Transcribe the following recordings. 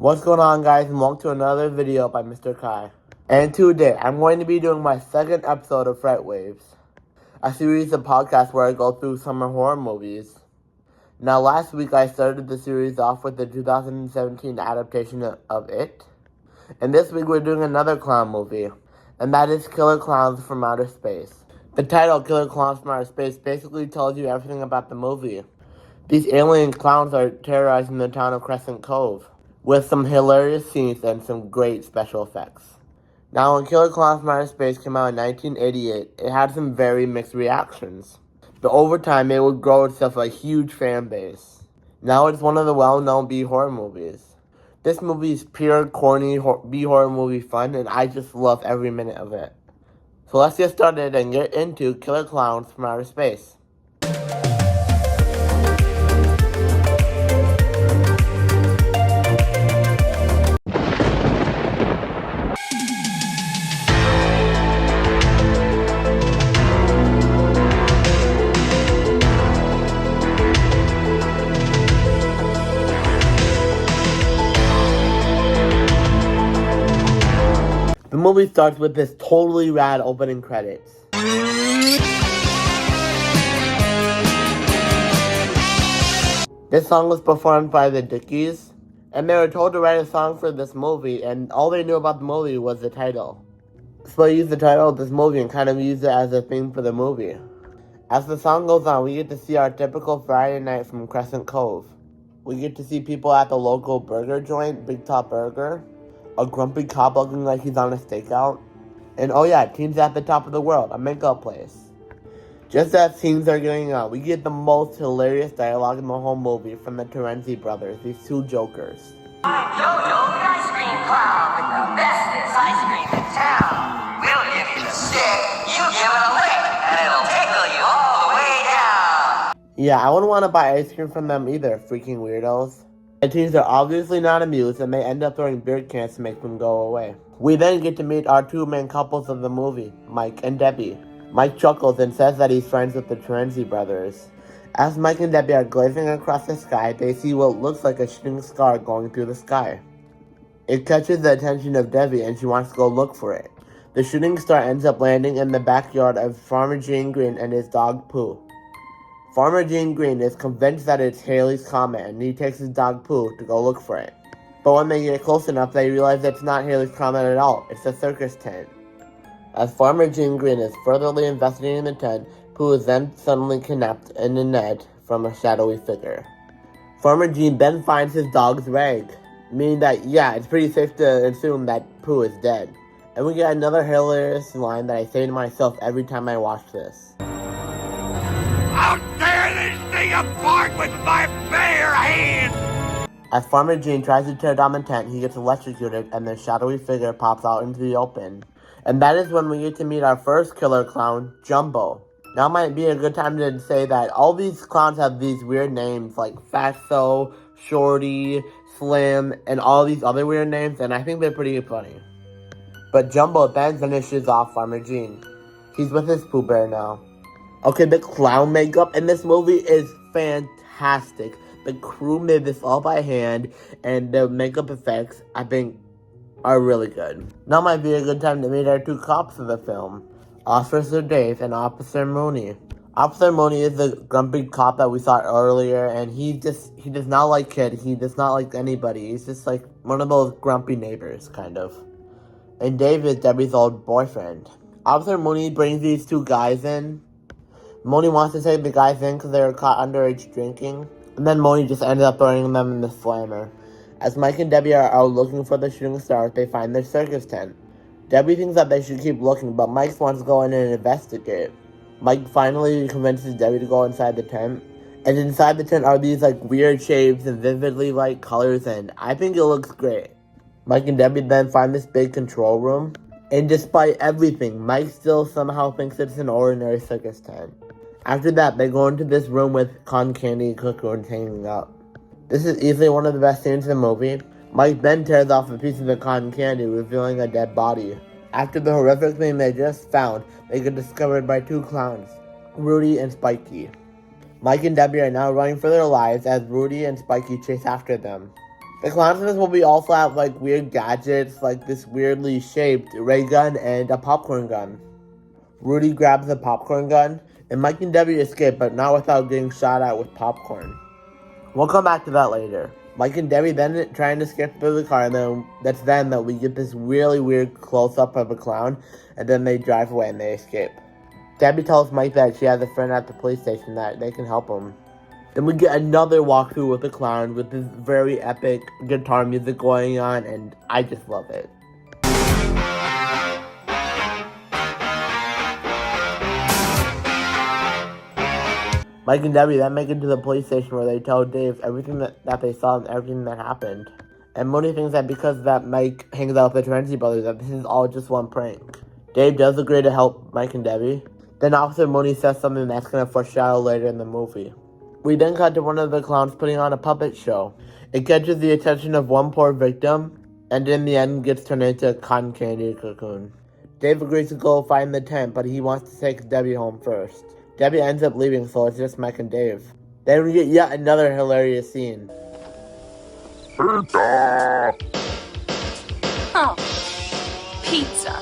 What's going on, guys, and welcome to another video by Mr. Kai. And today, I'm going to be doing my second episode of Fright Waves, a series of podcasts where I go through summer horror movies. Now, last week I started the series off with the 2017 adaptation of It, and this week we're doing another clown movie, and that is Killer Klowns from Outer Space. The title, Killer Klowns from Outer Space, basically tells you everything about the movie. These alien clowns are terrorizing the town of Crescent Cove, with some hilarious scenes and some great special effects. Now, when Killer Klowns from Outer Space came out in 1988, it had some very mixed reactions. But over time, it would grow itself a huge fan base. Now it's one of the well-known B-horror movies. This movie is pure, corny B-horror movie fun, and I just love every minute of it. So let's get started and get into Killer Klowns from Outer Space. The movie starts with this totally rad opening credits. This song was performed by the Dickies, and they were told to write a song for this movie, and all they knew about the movie was the title. So they used the title of this movie and kind of used it as a theme for the movie. As the song goes on, we get to see our typical Friday night from Crescent Cove. We get to see people at the local burger joint, Big Top Burger, a grumpy cop looking like he's on a stakeout, and oh yeah, Teens at the Top of the World, a makeup place. Just as scenes are going on, we get the most hilarious dialogue in the whole movie from the Terenzi brothers, these two jokers. I'm Jojo, the ice cream clown, with the bestest ice cream in town. We'll give you the stick, you give it a lick, and it'll tickle you all the way down. Yeah, I wouldn't want to buy ice cream from them either, freaking weirdos. The teens are obviously not amused, and they end up throwing beer cans to make them go away. We then get to meet our two main couples of the movie, Mike and Debbie. Mike chuckles and says that he's friends with the Terenzi brothers. As Mike and Debbie are glazing across the sky, they see what looks like a shooting star going through the sky. It catches the attention of Debbie, and she wants to go look for it. The shooting star ends up landing in the backyard of Farmer Gene Green and his dog Pooh. Farmer Gene Green is convinced that it's Halley's Comet, and he takes his dog Pooh to go look for it. But when they get close enough, they realize it's not Halley's Comet at all, it's a circus tent. As Farmer Gene Green is furtherly investigating the tent, Pooh is then suddenly kidnapped in a net from a shadowy figure. Farmer Gene then finds his dog's rag, meaning that, yeah, it's pretty safe to assume that Pooh is dead. And we get another hilarious line that I say to myself every time I watch this. I'll tear this thing apart with my bare hands! As Farmer Gene tries to tear down the tent, he gets electrocuted and the shadowy figure pops out into the open. And that is when we get to meet our first killer clown, Jumbo. Now might be a good time to say that all these clowns have these weird names like Fatso, Shorty, Slim, and all these other weird names, and I think they're pretty funny. But Jumbo then finishes off Farmer Gene. He's with his Pooh Bear now. Okay, the clown makeup in this movie is fantastic. The crew made this all by hand, and the makeup effects, I think, are really good. Now might be a good time to meet our two cops of the film, Officer Dave and Officer Mooney. Officer Mooney is the grumpy cop that we saw earlier, and he does not like kids, he does not like anybody. He's just like one of those grumpy neighbors, kind of. And Dave is Debbie's old boyfriend. Officer Mooney brings these two guys in. Mooney wants to take the guys in because they were caught underage drinking, and then Mooney just ended up throwing them in the slammer. As Mike and Debbie are out looking for the shooting stars, they find their circus tent. Debbie thinks that they should keep looking, but Mike wants to go in and investigate. Mike finally convinces Debbie to go inside the tent, and inside the tent are these like weird shapes and vividly light colors, and I think it looks great. Mike and Debbie then find this big control room, and despite everything, Mike still somehow thinks it's an ordinary circus tent. After that, they go into this room with cotton candy cocoons hanging up. This is easily one of the best scenes in the movie. Mike then tears off a piece of the cotton candy, revealing a dead body. After the horrific thing they just found, they get discovered by two clowns, Rudy and Spiky. Mike and Debbie are now running for their lives as Rudy and Spiky chase after them. The clowns in this movie also have like weird gadgets, like this weirdly shaped ray gun and a popcorn gun. Rudy grabs the popcorn gun, and Mike and Debbie escape, but not without getting shot at with popcorn. We'll come back to that later. Mike and Debbie then trying to escape through the car, and then that's then that we get this really weird close-up of a clown, and then they drive away and they escape. Debbie tells Mike that she has a friend at the police station that they can help him. Then we get another walkthrough with the clown with this very epic guitar music going on, and I just love it. Mike and Debbie then make it to the police station where they tell Dave everything that they saw and everything that happened. And Mooney thinks that because that Mike hangs out with the Terenzi brothers, that this is all just one prank. Dave does agree to help Mike and Debbie. Then Officer Mooney says something that's going to foreshadow later in the movie. We then cut to one of the clowns putting on a puppet show. It catches the attention of one poor victim, and in the end gets turned into a cotton candy cocoon. Dave agrees to go find the tent, but he wants to take Debbie home first. Debbie ends up leaving, so it's just Mike and Dave. Then we get yet another hilarious scene. Pizza! Oh, pizza.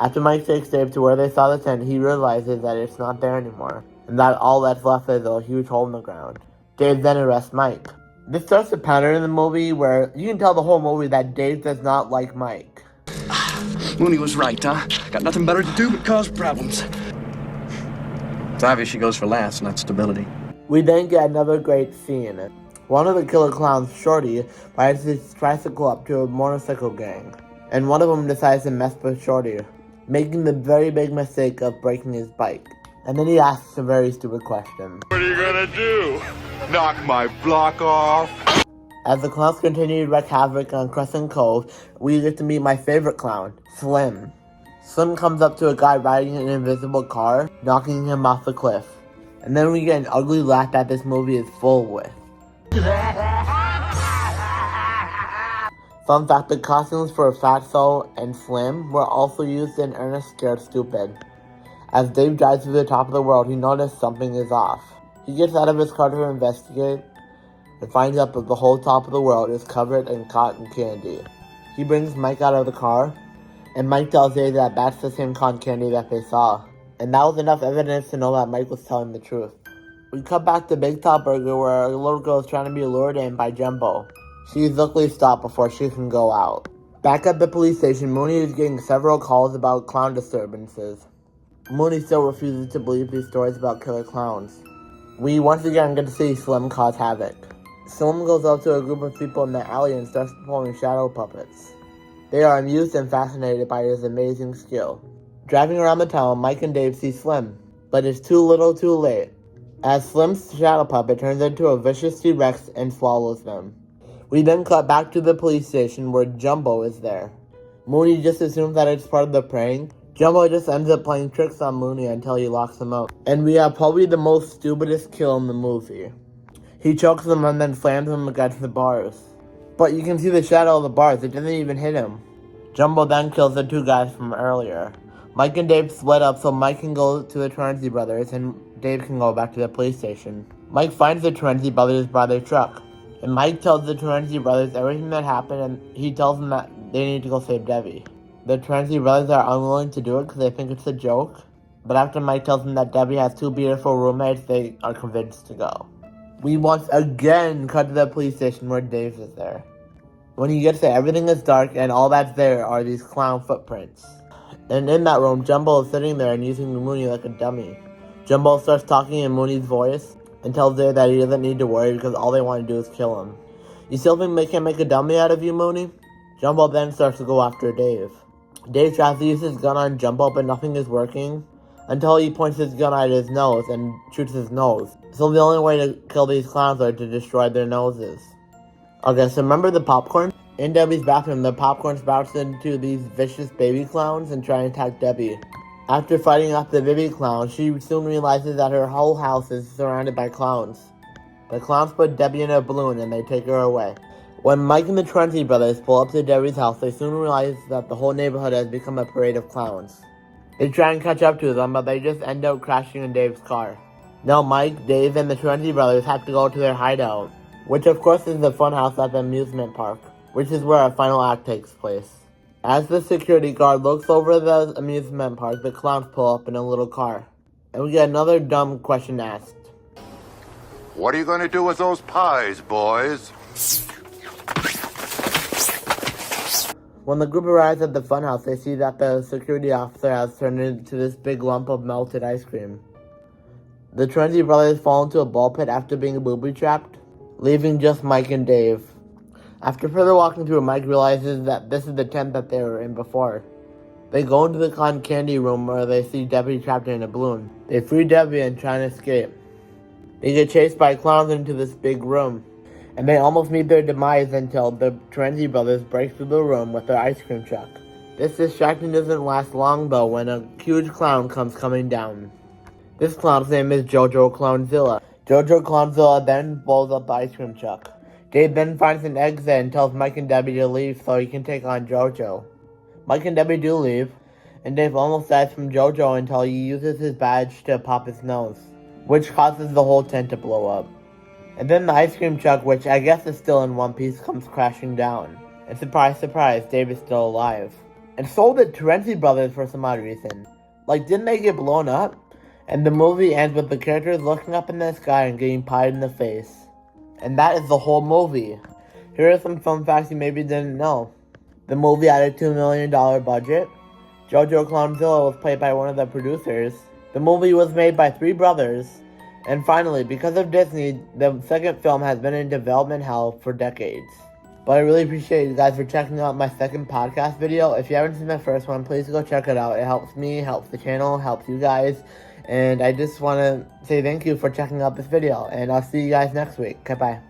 After Mike takes Dave to where they saw the tent, he realizes that it's not there anymore, and that all that's left is a huge hole in the ground. Dave then arrests Mike. This starts a pattern in the movie where you can tell the whole movie that Dave does not like Mike. Mooney was right, huh? Got nothing better to do but cause problems. It's obvious she goes for laughs, not stability. We then get another great scene. One of the killer clowns, Shorty, rides his tricycle up to a motorcycle gang, and one of them decides to mess with Shorty, making the very big mistake of breaking his bike. And then he asks a very stupid question. What are you gonna do? Knock my block off? As the clowns continue to wreak havoc on Crescent Cove, we get to meet my favorite clown, Slim. Slim comes up to a guy riding an invisible car, knocking him off the cliff. And then we get an ugly laugh that this movie is full with. Fun fact, the costumes for Fatso and Slim were also used in Ernest Scared Stupid. As Dave drives to the top of the world, he notices something is off. He gets out of his car to investigate and finds out that the whole top of the world is covered in cotton candy. He brings Mike out of the car, and Mike tells Dave that that's the same cotton candy that they saw. And that was enough evidence to know that Mike was telling the truth. We cut back to Big Top Burger where a little girl is trying to be lured in by Jumbo. She is luckily stopped before she can go out. Back at the police station, Mooney is getting several calls about clown disturbances. Mooney still refuses to believe these stories about killer clowns. We once again get to see Slim cause havoc. Slim goes up to a group of people in the alley and starts performing shadow puppets. They are amused and fascinated by his amazing skill. Driving around the town, Mike and Dave see Slim, but it's too little too late, as Slim's shadow puppet turns into a vicious T-Rex and swallows them. We then cut back to the police station where Jumbo is there. Mooney just assumes that it's part of the prank. Jumbo just ends up playing tricks on Mooney until he locks him up. And we have probably the most stupidest kill in the movie. He chokes him and then slams him against the bars. But you can see the shadow of the bars, it doesn't even hit him. Jumbo then kills the two guys from earlier. Mike and Dave split up so Mike can go to the Terenzi brothers and Dave can go back to the police station. Mike finds the Terenzi brothers by their truck. And Mike tells the Terenzi brothers everything that happened, and he tells them that they need to go save Debbie. The Terenzi brothers are unwilling to do it because they think it's a joke. But after Mike tells them that Debbie has two beautiful roommates, they are convinced to go. We once again cut to the police station where Dave is there. When he gets there, everything is dark and all that's there are these clown footprints. And in that room, Jumbo is sitting there and using Mooney like a dummy. Jumbo starts talking in Mooney's voice and tells Dave that he doesn't need to worry because all they want to do is kill him. You still think they can make a dummy out of you, Mooney? Jumbo then starts to go after Dave. Dave tries to use his gun on Jumbo, but nothing is working until he points his gun at his nose and shoots his nose. So the only way to kill these clowns are to destroy their noses. Okay, so remember the popcorn? In Debbie's bathroom, the popcorn sprouts into these vicious baby clowns and try and attack Debbie. After fighting off the baby clown, she soon realizes that her whole house is surrounded by clowns. The clowns put Debbie in a balloon and they take her away. When Mike and the Terenzi brothers pull up to Debbie's house, they soon realize that the whole neighborhood has become a parade of clowns. They try and catch up to them, but they just end up crashing in Dave's car. Now Mike, Dave, and the Trinity brothers have to go to their hideout, which of course is the funhouse at the amusement park, which is where our final act takes place. As the security guard looks over the amusement park, the clowns pull up in a little car. And we get another dumb question asked. What are you going to do with those pies, boys? When the group arrives at the funhouse, they see that the security officer has turned into this big lump of melted ice cream. The Trinity brothers fall into a ball pit after being booby-trapped, leaving just Mike and Dave. After further walking through, Mike realizes that this is the tent that they were in before. They go into the cotton candy room where they see Debbie trapped in a balloon. They free Debbie and try and escape. They get chased by clowns into this big room, and they almost meet their demise until the Trinity brothers break through the room with their ice cream truck. This distraction doesn't last long though when a huge clown comes coming down. This clown's name is Jojo Clownzilla. Jojo Clownzilla then blows up the ice cream truck. Dave then finds an exit and tells Mike and Debbie to leave so he can take on Jojo. Mike and Debbie do leave, and Dave almost dies from Jojo until he uses his badge to pop his nose, which causes the whole tent to blow up. And then the ice cream truck, which I guess is still in one piece, comes crashing down. And surprise, surprise, Dave is still alive. And so the Trinity brothers for some odd reason. Like, didn't they get blown up? And the movie ends with the characters looking up in the sky and getting pied in the face. And that is the whole movie. Here are some fun facts you maybe didn't know. The movie had a $2 million budget. Jojo Clownzilla was played by one of the producers. The movie was made by 3 brothers. And finally, because of Disney, the second film has been in development hell for decades. But I really appreciate you guys for checking out my second podcast video. If you haven't seen the first one, please go check it out. It helps me, helps the channel, helps you guys. And I just want to say thank you for checking out this video. And I'll see you guys next week. Okay, bye.